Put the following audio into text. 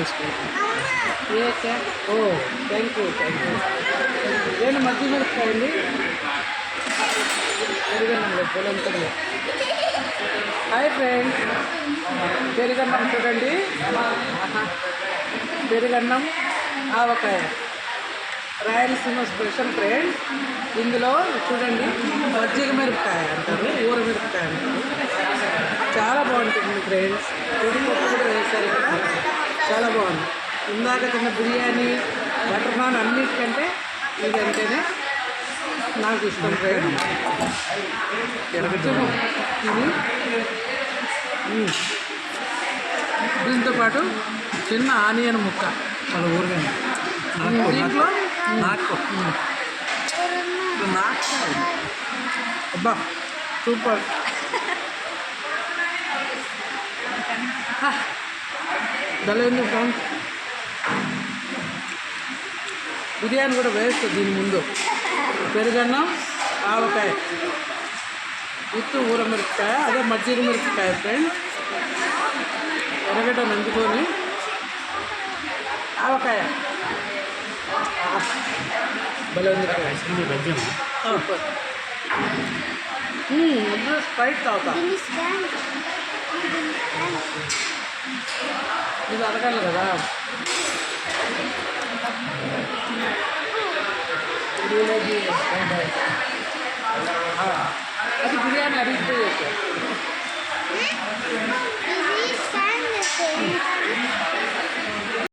A cat oh thank you నేను మధ్య మిరపకాయండి పెరుగన్నంలో పొలంతలో. Hi friends, పెరుగన్నం చూడండి. పెరుగన్నం ఆవకాయ రాయలసీమ స్పెషల్ ఫ్రెండ్. ఇందులో చూడండి మజ్జిగ మిరపకాయ అంటారు, ఊర మిరపకాయ అంటారు. చాలా బాగుంటుంది ఫ్రెండ్స్. పొడిపప్పు కూడా వేశారు కదా, చాలా బాగుంది. ఇందాక తిన్న బిర్యానీ బటర్ నాన్ అన్నిటికంటే ఇదంటేనే నాకు ఇష్టం ఫ్రెండ్. ఇది దీంతో పాటు చిన్న ఆనియన్ ముక్క వాళ్ళ ఊరికండి దీంట్లో నాకు అబ్బా సూపర్. భలే ఉంది ఫ్రెండ్స్. బిర్యానీ కూడా వేస్తుంది దీని ముందు. పెరుగన్నం ఆవకాయ విత్ ఊర మిరపకాయ, అదే మజ్జిగ మిరపకాయ ఫ్రెండ్స్. ఎర్రగడ్డ నంచుకొని ఆవకాయ భలే ఉంది ఫ్రెండ్స్. సూపర్. స్ప్రైట్ తాగుతా. ఇది అడగాలి కదా. అది బిర్యానీ అడిగితే చేశారు.